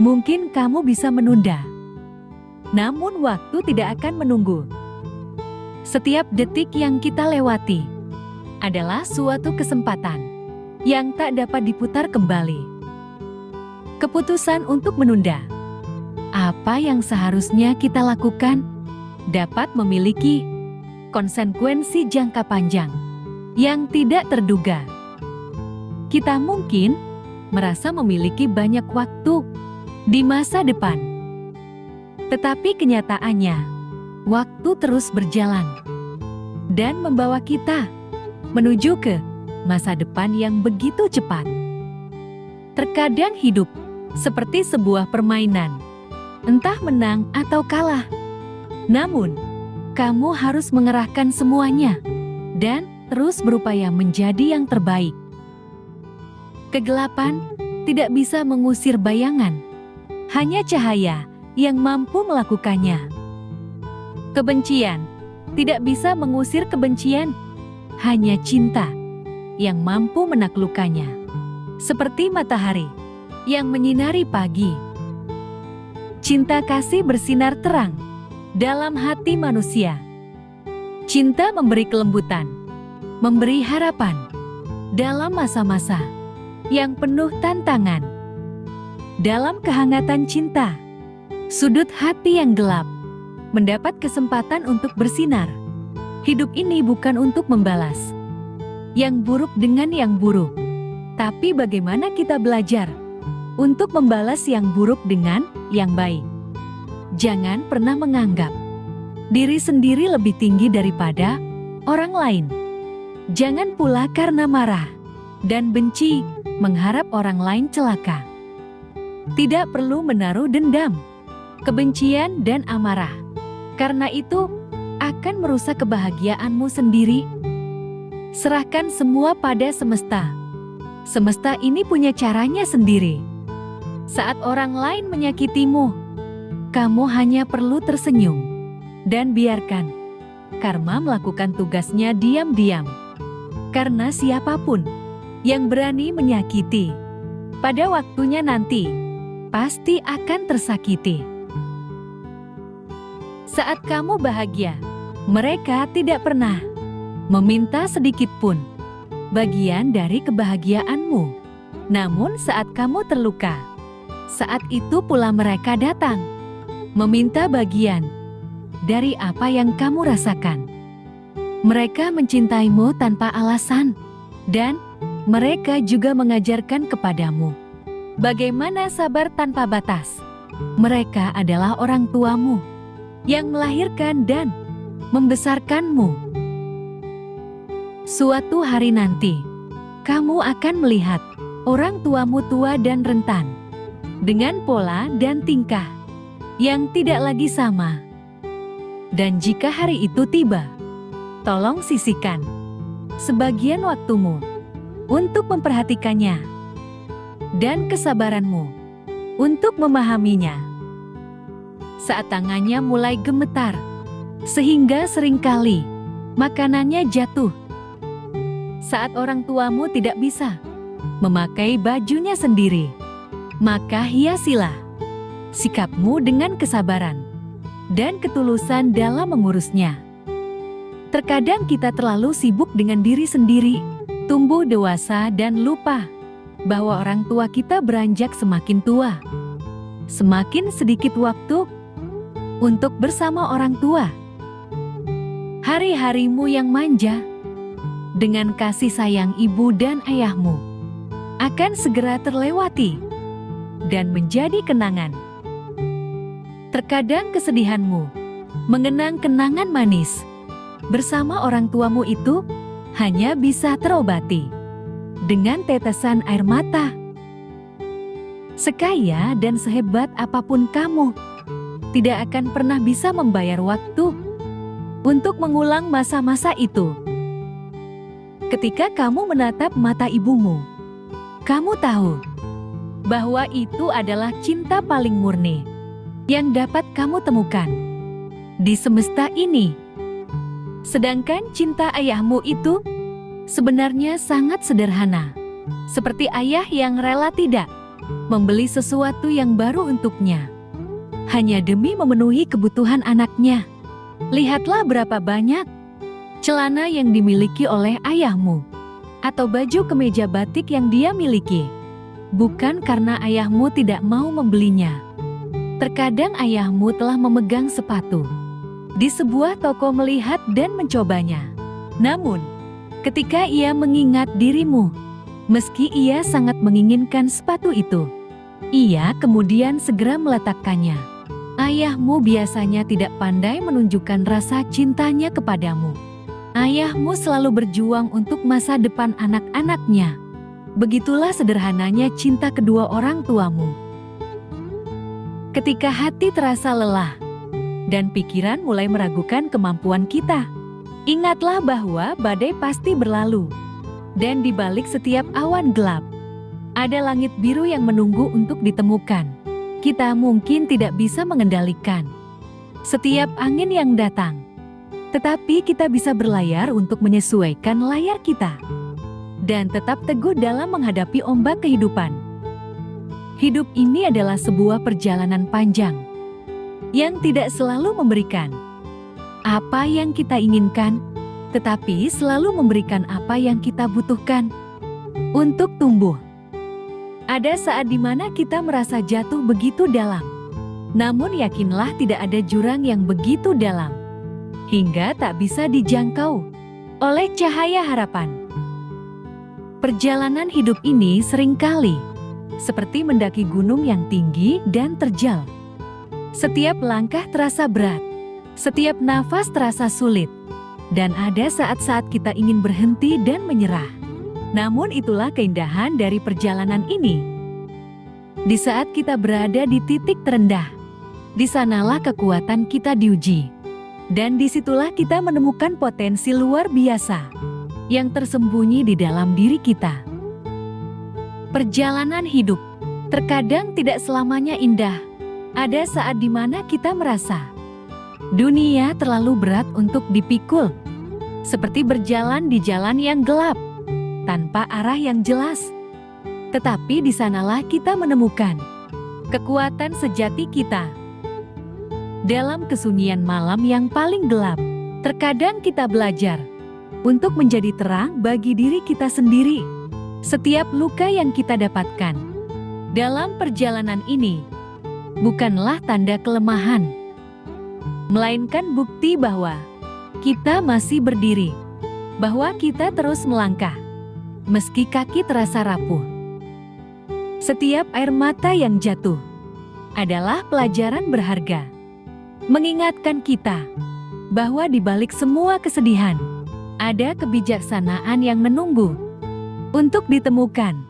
Mungkin kamu bisa menunda, namun waktu tidak akan menunggu. Setiap detik yang kita lewati adalah suatu kesempatan yang tak dapat diputar kembali. Keputusan untuk menunda apa yang seharusnya kita lakukan dapat memiliki konsekuensi jangka panjang yang tidak terduga. Kita mungkin merasa memiliki banyak waktu di masa depan, tetapi kenyataannya waktu terus berjalan dan membawa kita menuju ke masa depan yang begitu cepat. Terkadang hidup seperti sebuah permainan, entah menang atau kalah. Namun, kamu harus mengerahkan semuanya dan terus berupaya menjadi yang terbaik. Kegelapan tidak bisa mengusir bayangan, hanya cahaya yang mampu melakukannya. Kebencian tidak bisa mengusir kebencian, hanya cinta yang mampu menaklukkannya. Seperti matahari yang menyinari pagi, cinta kasih bersinar terang dalam hati manusia. Cinta memberi kelembutan, memberi harapan dalam masa-masa yang penuh tantangan. Dalam kehangatan cinta, sudut hati yang gelap mendapat kesempatan untuk bersinar. Hidup ini bukan untuk membalas yang buruk dengan yang buruk, tapi bagaimana kita belajar untuk membalas yang buruk dengan yang baik. Jangan pernah menganggap diri sendiri lebih tinggi daripada orang lain. Jangan pula karena marah dan benci mengharap orang lain celaka. Tidak perlu menaruh dendam, kebencian dan amarah, karena itu akan merusak kebahagiaanmu sendiri. Serahkan semua pada semesta. Semesta ini punya caranya sendiri. Saat orang lain menyakitimu, kamu hanya perlu tersenyum dan biarkan karma melakukan tugasnya diam-diam. Karena siapapun yang berani menyakiti, pada waktunya nanti pasti akan tersakiti. Saat kamu bahagia, mereka tidak pernah meminta sedikit pun bagian dari kebahagiaanmu. Namun saat kamu terluka, saat itu pula mereka datang meminta bagian dari apa yang kamu rasakan. Mereka mencintaimu tanpa alasan, dan mereka juga mengajarkan kepadamu bagaimana sabar tanpa batas. Mereka adalah orang tuamu yang melahirkan dan membesarkanmu. Suatu hari nanti, kamu akan melihat orang tuamu tua dan rentan, dengan pola dan tingkah yang tidak lagi sama. Dan jika hari itu tiba, tolong sisihkan sebagian waktumu untuk memperhatikannya dan kesabaranmu untuk memahaminya. Saat tangannya mulai gemetar, sehingga seringkali makanannya jatuh. Saat orang tuamu tidak bisa memakai bajunya sendiri, maka hiasilah sikapmu dengan kesabaran dan ketulusan dalam mengurusnya. Terkadang kita terlalu sibuk dengan diri sendiri, tumbuh dewasa dan lupa bahwa orang tua kita beranjak semakin tua. Semakin sedikit waktu untuk bersama orang tua. Hari-harimu yang manja dengan kasih sayang ibu dan ayahmu akan segera terlewati dan menjadi kenangan. Terkadang kesedihanmu mengenang kenangan manis bersama orang tuamu itu hanya bisa terobati dengan tetesan air mata. Sekaya dan sehebat apapun kamu, tidak akan pernah bisa membayar waktu untuk mengulang masa-masa itu. Ketika kamu menatap mata ibumu, kamu tahu bahwa itu adalah cinta paling murni yang dapat kamu temukan di semesta ini. Sedangkan cinta ayahmu itu sebenarnya sangat sederhana, seperti ayah yang rela tidak membeli sesuatu yang baru untuknya, hanya demi memenuhi kebutuhan anaknya. Lihatlah berapa banyak celana yang dimiliki oleh ayahmu, atau baju kemeja batik yang dia miliki. Bukan karena ayahmu tidak mau membelinya. Terkadang ayahmu telah memegang sepatu di sebuah toko melihat dan mencobanya. Namun, ketika ia mengingat dirimu, meski ia sangat menginginkan sepatu itu, ia kemudian segera meletakkannya. Ayahmu biasanya tidak pandai menunjukkan rasa cintanya kepadamu. Ayahmu selalu berjuang untuk masa depan anak-anaknya. Begitulah sederhananya cinta kedua orang tuamu. Ketika hati terasa lelah dan pikiran mulai meragukan kemampuan kita, ingatlah bahwa badai pasti berlalu. Dan di balik setiap awan gelap, ada langit biru yang menunggu untuk ditemukan. Kita mungkin tidak bisa mengendalikan setiap angin yang datang, tetapi kita bisa berlayar untuk menyesuaikan layar kita dan tetap teguh dalam menghadapi ombak kehidupan. Hidup ini adalah sebuah perjalanan panjang yang tidak selalu memberikan apa yang kita inginkan, tetapi selalu memberikan apa yang kita butuhkan untuk tumbuh. Ada saat di mana kita merasa jatuh begitu dalam, namun yakinlah tidak ada jurang yang begitu dalam hingga tak bisa dijangkau oleh cahaya harapan. Perjalanan hidup ini seringkali seperti mendaki gunung yang tinggi dan terjal. Setiap langkah terasa berat, setiap nafas terasa sulit, dan ada saat-saat kita ingin berhenti dan menyerah. Namun itulah keindahan dari perjalanan ini. Di saat kita berada di titik terendah, di sanalah kekuatan kita diuji. Dan disitulah kita menemukan potensi luar biasa yang tersembunyi di dalam diri kita. Perjalanan hidup terkadang tidak selamanya indah. Ada saat di mana kita merasa dunia terlalu berat untuk dipikul, seperti berjalan di jalan yang gelap tanpa arah yang jelas. Tetapi di sanalah kita menemukan kekuatan sejati kita. Dalam kesunyian malam yang paling gelap, terkadang kita belajar untuk menjadi terang bagi diri kita sendiri. Setiap luka yang kita dapatkan dalam perjalanan ini bukanlah tanda kelemahan, melainkan bukti bahwa kita masih berdiri, bahwa kita terus melangkah meski kaki terasa rapuh. Setiap air mata yang jatuh adalah pelajaran berharga, mengingatkan kita bahwa di balik semua kesedihan ada kebijaksanaan yang menunggu untuk ditemukan.